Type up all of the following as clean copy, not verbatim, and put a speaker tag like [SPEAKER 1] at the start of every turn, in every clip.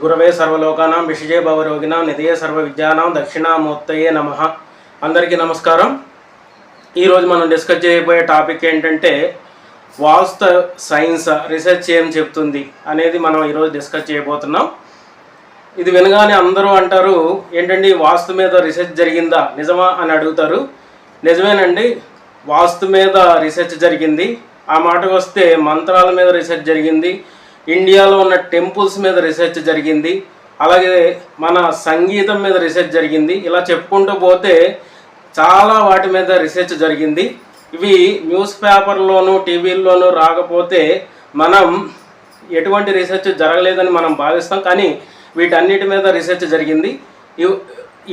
[SPEAKER 1] గురవే సర్వలోకానాం విషజే భవరోగినాం నిధయే సర్వ విద్యానాం దక్షిణామూర్తయే నమః. అందరికీ నమస్కారం. ఈరోజు మనం డిస్కస్ చేయబోయే టాపిక్ ఏంటంటే వాస్తు సైన్స్ రీసెర్చ్ ఏం చెప్తుంది అనేది మనం ఈరోజు డిస్కస్ చేయబోతున్నాం. ఇది వినగానే అందరూ అంటారు, ఏంటండి వాస్తు మీద రీసెర్చ్ జరిగిందా, నిజమా అని అడుగుతారు. నిజమేనండి, వాస్తు మీద రీసెర్చ్ జరిగింది. ఆ మాటకు వస్తే మంత్రాల మీద రీసెర్చ్ జరిగింది, ఇండియాలో ఉన్న టెంపుల్స్ మీద రీసెర్చ్ జరిగింది, అలాగే మన సంగీతం మీద రీసెర్చ్ జరిగింది. ఇలా చెప్పుకుంటూ పోతే చాలా వాటి మీద రీసెర్చ్ జరిగింది. ఇవి న్యూస్ పేపర్లోనూ టీవీల్లోనూ రాకపోతే మనం ఎటువంటి రీసెర్చ్ జరగలేదని మనం భావిస్తాం, కానీ వీటన్నిటి మీద రీసెర్చ్ జరిగింది.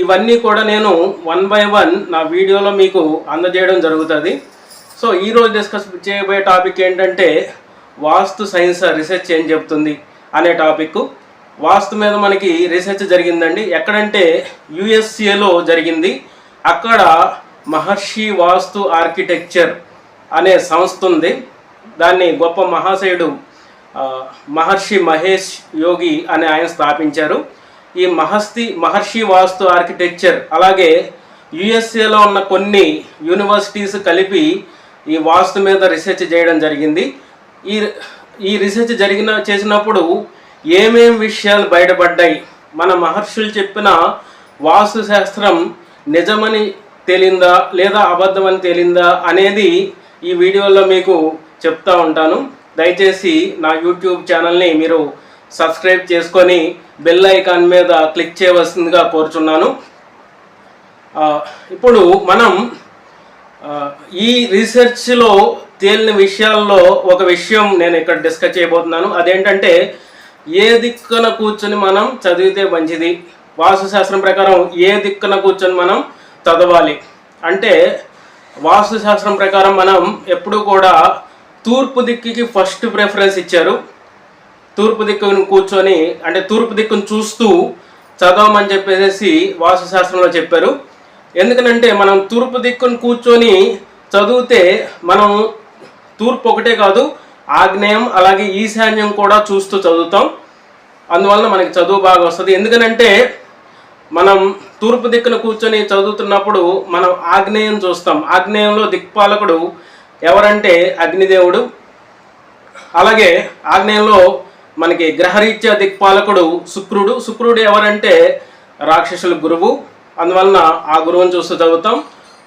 [SPEAKER 1] ఇవన్నీ కూడా నేను 1 by 1 నా వీడియోలో మీకు అందజేయడం జరుగుతుంది. సో ఈరోజు డిస్కస్ చేయబోయే టాపిక్ ఏంటంటే వాస్తు సైన్స్ రీసెర్చ్ ఏం చెప్తుంది అనే టాపిక్. వాస్తు మీద మనకి రీసెర్చ్ జరిగిందండి. ఎక్కడంటే యుఎస్ఏలో జరిగింది. అక్కడ మహర్షి వాస్తు ఆర్కిటెక్చర్ అనే సంస్థ ఉంది. దాన్ని గొప్ప మహాశయుడు మహర్షి మహేష్ యోగి అనే ఆయన స్థాపించారు. ఈ మహర్షి వాస్తు ఆర్కిటెక్చర్ అలాగే యుఎస్ఏలో ఉన్న కొన్ని యూనివర్సిటీస్ కలిపి ఈ వాస్తు మీద రీసెర్చ్ చేయడం జరిగింది. ఈ రీసెర్చ్ చేసినప్పుడు ఏమేం విషయాలు బయటపడ్డాయి, మన మహర్షులు చెప్పిన వాస్తు శాస్త్రం నిజమని తేలిందా లేదా అబద్ధమని తేలిందా అనేది ఈ వీడియోలో మీకు చెప్తా ఉంటాను. దయచేసి నా యూట్యూబ్ ఛానల్ని మీరు సబ్స్క్రైబ్ చేసుకొని బెల్ ఐకాన్ మీద క్లిక్ చేయవలసిందిగా కోరుచున్నాను. ఇప్పుడు మనం ఈ రీసెర్చ్లో తేలిన విషయాల్లో ఒక విషయం నేను ఇక్కడ డిస్కస్ చేయబోతున్నాను. అదేంటంటే ఏ దిక్కున కూర్చొని మనం చదివితే మంచిది, వాస్తుశాస్త్రం ప్రకారం ఏ దిక్కున కూర్చొని మనం చదవాలి అంటే, వాస్తుశాస్త్రం ప్రకారం మనం ఎప్పుడు కూడా తూర్పు దిక్కుకి ఫస్ట్ ప్రిఫరెన్స్ ఇచ్చారు. తూర్పు దిక్కును కూర్చొని అంటే తూర్పు దిక్కును చూస్తూ చదవమని చెప్పేసి వాస్తుశాస్త్రంలో చెప్పారు. ఎందుకనంటే మనం తూర్పు దిక్కును కూర్చొని చదివితే మనం తూర్పు ఒకటే కాదు, ఆగ్నేయం అలాగే ఈశాన్యం కూడా చూస్తూ చదువుతాం. అందువల్ల మనకి చదువు బాగా వస్తుంది. ఎందుకనంటే మనం తూర్పు దిక్కున కూర్చొని చదువుతున్నప్పుడు మనం ఆగ్నేయం చూస్తాం. ఆగ్నేయంలో దిక్పాలకుడు ఎవరంటే అగ్నిదేవుడు. అలాగే ఆగ్నేయంలో మనకి గ్రహరీత్యా దిక్పాలకుడు శుక్రుడు. శుక్రుడు ఎవరంటే రాక్షసుల గురువు. అందువలన ఆ గురువుని చూస్తూ చదువుతాం.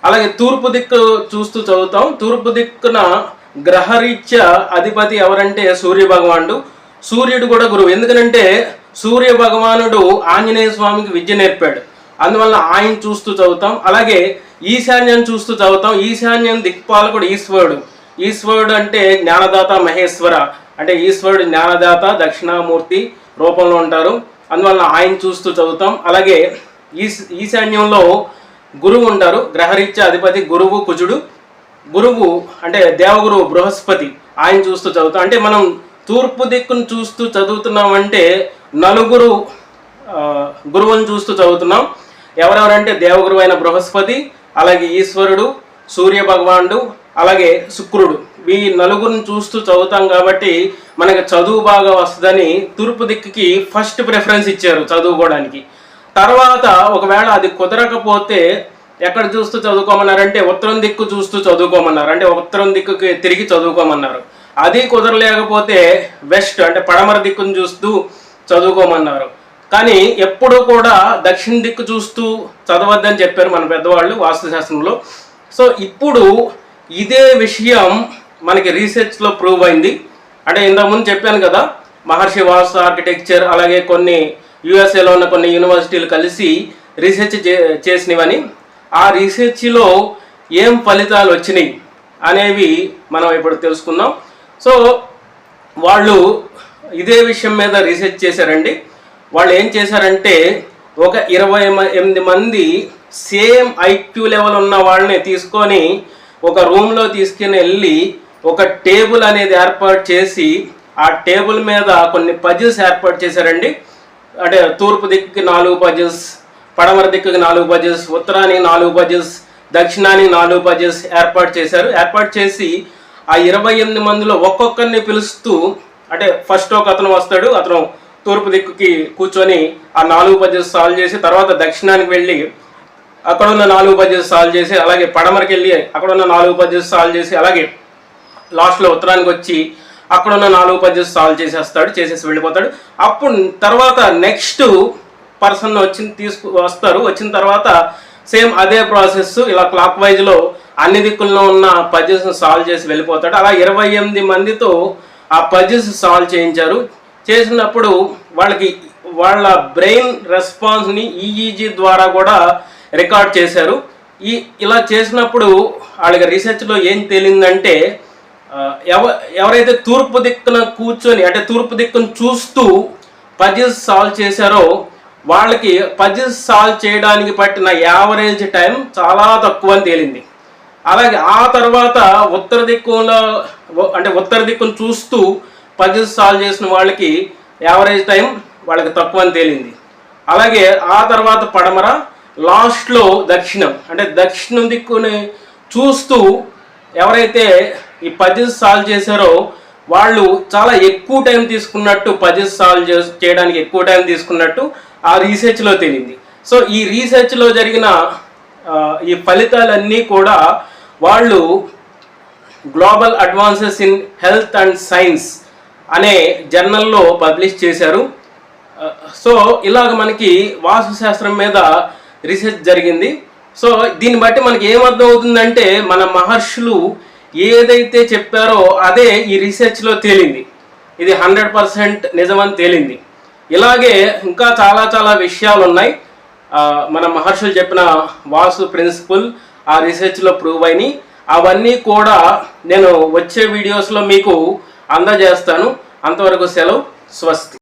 [SPEAKER 1] అలాగే తూర్పు దిక్కు చూస్తూ చదువుతాం. తూర్పు దిక్కున గ్రహరీత్యా అధిపతి ఎవరంటే సూర్య భగవానుడు. సూర్యుడు కూడా గురువు. ఎందుకనంటే సూర్య భగవానుడు ఆంజనేయ స్వామికి విద్య నేర్పాడు. అందువల్ల ఆయన చూస్తూ చదువుతాం. అలాగే ఈశాన్యం చూస్తూ చదువుతాం. ఈశాన్యం దిక్పాలకుడు ఈశ్వరుడు. ఈశ్వరుడు అంటే జ్ఞానదాత మహేశ్వర, అంటే ఈశ్వరుడు జ్ఞానదాత దక్షిణామూర్తి రూపంలో ఉంటారు. అందువల్ల ఆయన చూస్తూ చదువుతాం. అలాగే ఈశాన్యంలో గురువు ఉంటారు. గ్రహరీత్యా అధిపతి గురువు కుజుడు. గురువు అంటే దేవగురువు బృహస్పతి, ఆయన చూస్తూ చదువుతాం. అంటే మనం తూర్పు దిక్కును చూస్తూ చదువుతున్నామంటే నలుగురు గురువుని చూస్తూ చదువుతున్నాం. ఎవరెవరంటే దేవగురువు అయిన బృహస్పతి, అలాగే ఈశ్వరుడు, సూర్య భగవానుడు, అలాగే శుక్రుడు. ఈ నలుగురిని చూస్తూ చదువుతాం కాబట్టి మనకి చదువు బాగా వస్తుందని తూర్పు దిక్కుకి ఫస్ట్ ప్రిఫరెన్స్ ఇచ్చారు చదువుకోవడానికి. తర్వాత ఒకవేళ అది కుదరకపోతే ఎక్కడ చూస్తూ చదువుకోమన్నారంటే ఉత్తరం దిక్కు చూస్తూ చదువుకోమన్నారు. అంటే ఉత్తరం దిక్కుకి తిరిగి చదువుకోమన్నారు. అది కుదరలేకపోతే వెస్ట్ అంటే పడమర దిక్కును చూస్తూ చదువుకోమన్నారు. కానీ ఎప్పుడూ కూడా దక్షిణ దిక్కు చూస్తూ చదవద్దని చెప్పారు మన పెద్దవాళ్ళు వాస్తుశాస్త్రంలో. సో ఇప్పుడు ఇదే విషయం మనకి రీసెర్చ్లో ప్రూవ్ అయింది. అంటే ఇంతకుముందు చెప్పాను కదా, మహర్షి వాస్తు ఆర్కిటెక్చర్ అలాగే కొన్ని యుఎస్ఏలో ఉన్న కొన్ని యూనివర్సిటీలు కలిసి రీసెర్చ్ చేసినవని. ఆ రీసెర్చ్లో ఏం ఫలితాలు వచ్చినాయి అనేవి మనం ఇప్పుడు తెలుసుకుందాం. సో వాళ్ళు ఇదే విషయం మీద రీసెర్చ్ చేశారండి. వాళ్ళు ఏం చేశారంటే ఒక 28 మంది సేమ్ ఐక్యూ లెవెల్ ఉన్న వాళ్ళని తీసుకొని ఒక రూమ్లో తీసుకుని వెళ్ళి ఒక టేబుల్ అనేది ఏర్పాటు చేసి ఆ టేబుల్ మీద కొన్ని పజిల్స్ ఏర్పాటు చేశారండి. అంటే తూర్పు దిక్కుకి 4 పజిల్స్, పడమర దిక్కుకి 4 పజిల్స్, ఉత్తరానికి 4 పజిల్స్, దక్షిణానికి 4 పజిల్స్ ఏర్పాటు చేశారు. ఏర్పాటు చేసి ఆ 28 మందిలో ఒక్కొక్కరిని పిలుస్తూ, అంటే ఫస్ట్ ఒక అతను వస్తాడు, అతను తూర్పు దిక్కుకి కూర్చొని ఆ 4 పజిల్స్ సాల్వ్ చేసి తర్వాత దక్షిణానికి వెళ్ళి అక్కడ ఉన్న 4 పజిల్స్ సాల్వ్ చేసి అలాగే పడమరకి వెళ్ళి అక్కడ ఉన్న 4 పజిల్స్ సాల్వ్ చేసి అలాగే లాస్ట్లో ఉత్తరానికి వచ్చి అక్కడ ఉన్న 4 పజిల్స్ సాల్వ్ చేసేసి వెళ్ళిపోతాడు. అప్పుడు తర్వాత నెక్స్ట్ పర్సన్ వచ్చిన తర్వాత సేమ్ అదే ప్రాసెస్ ఇలా క్లాక్ వైజ్లో అన్ని దిక్కుల్లో ఉన్న పజిల్స్ని సాల్వ్ చేసి వెళ్ళిపోతాడు. అలా 28 మందితో ఆ పజిల్స్ సాల్వ్ చేసినప్పుడు వాళ్ళ బ్రెయిన్ రెస్పాన్స్ని ఈఈజీ ద్వారా కూడా రికార్డ్ చేశారు. ఇలా చేసినప్పుడు వాళ్ళకి రీసెర్చ్లో ఏం తేలిందంటే ఎవరైతే తూర్పు దిక్కున కూర్చొని అంటే తూర్పు దిక్కును చూస్తూ పజిల్స్ సాల్వ్ చేశారో వాళ్ళకి పజిల్స్ సాల్వ్ చేయడానికి పట్టిన యావరేజ్ టైం చాలా తక్కువ అని తేలింది. అలాగే ఆ తర్వాత ఉత్తర దిక్కును చూస్తూ పజిల్స్ సాల్వ్ చేసిన వాళ్ళకి యావరేజ్ టైం వాళ్ళకి తక్కువ అని తేలింది. అలాగే ఆ తర్వాత పడమర, లాస్ట్లో దక్షిణం అంటే దక్షిణం దిక్కుని చూస్తూ ఎవరైతే ఈ పజిల్స్ సాల్వ్ చేశారో వాళ్ళు చాలా ఎక్కువ టైం తీసుకున్నట్టు పజిల్స్ సాల్వ్ చేయడానికి ఎక్కువ టైం తీసుకున్నట్టు ఆ రీసెర్చ్లో తేలింది. సో ఈ రీసెర్చ్లో జరిగిన ఈ ఫలితాలన్నీ కూడా వాళ్ళు global advances in health and science అనే జర్నల్లో పబ్లిష్ చేశారు. సో ఇలాగ మనకి వాస్తుశాస్త్రం మీద రీసెర్చ్ జరిగింది. సో దీన్ని బట్టి మనకి ఏమర్థం అవుతుందంటే మన మహర్షులు ఏదైతే చెప్పారో అదే ఈ రీసెర్చ్లో తేలింది. ఇది 100% నిజమని తేలింది. ఇలాగే ఇంకా చాలా విషయాలు ఉన్నాయి. మన మహర్షులు చెప్పిన వాస్తు ప్రిన్సిపల్ ఆ రీసెర్చ్లో ప్రూవ్ అయినాయి. అవన్నీ కూడా నేను వచ్చే వీడియోస్లో మీకు అందజేస్తాను. అంతవరకు సెలవు. స్వస్తి.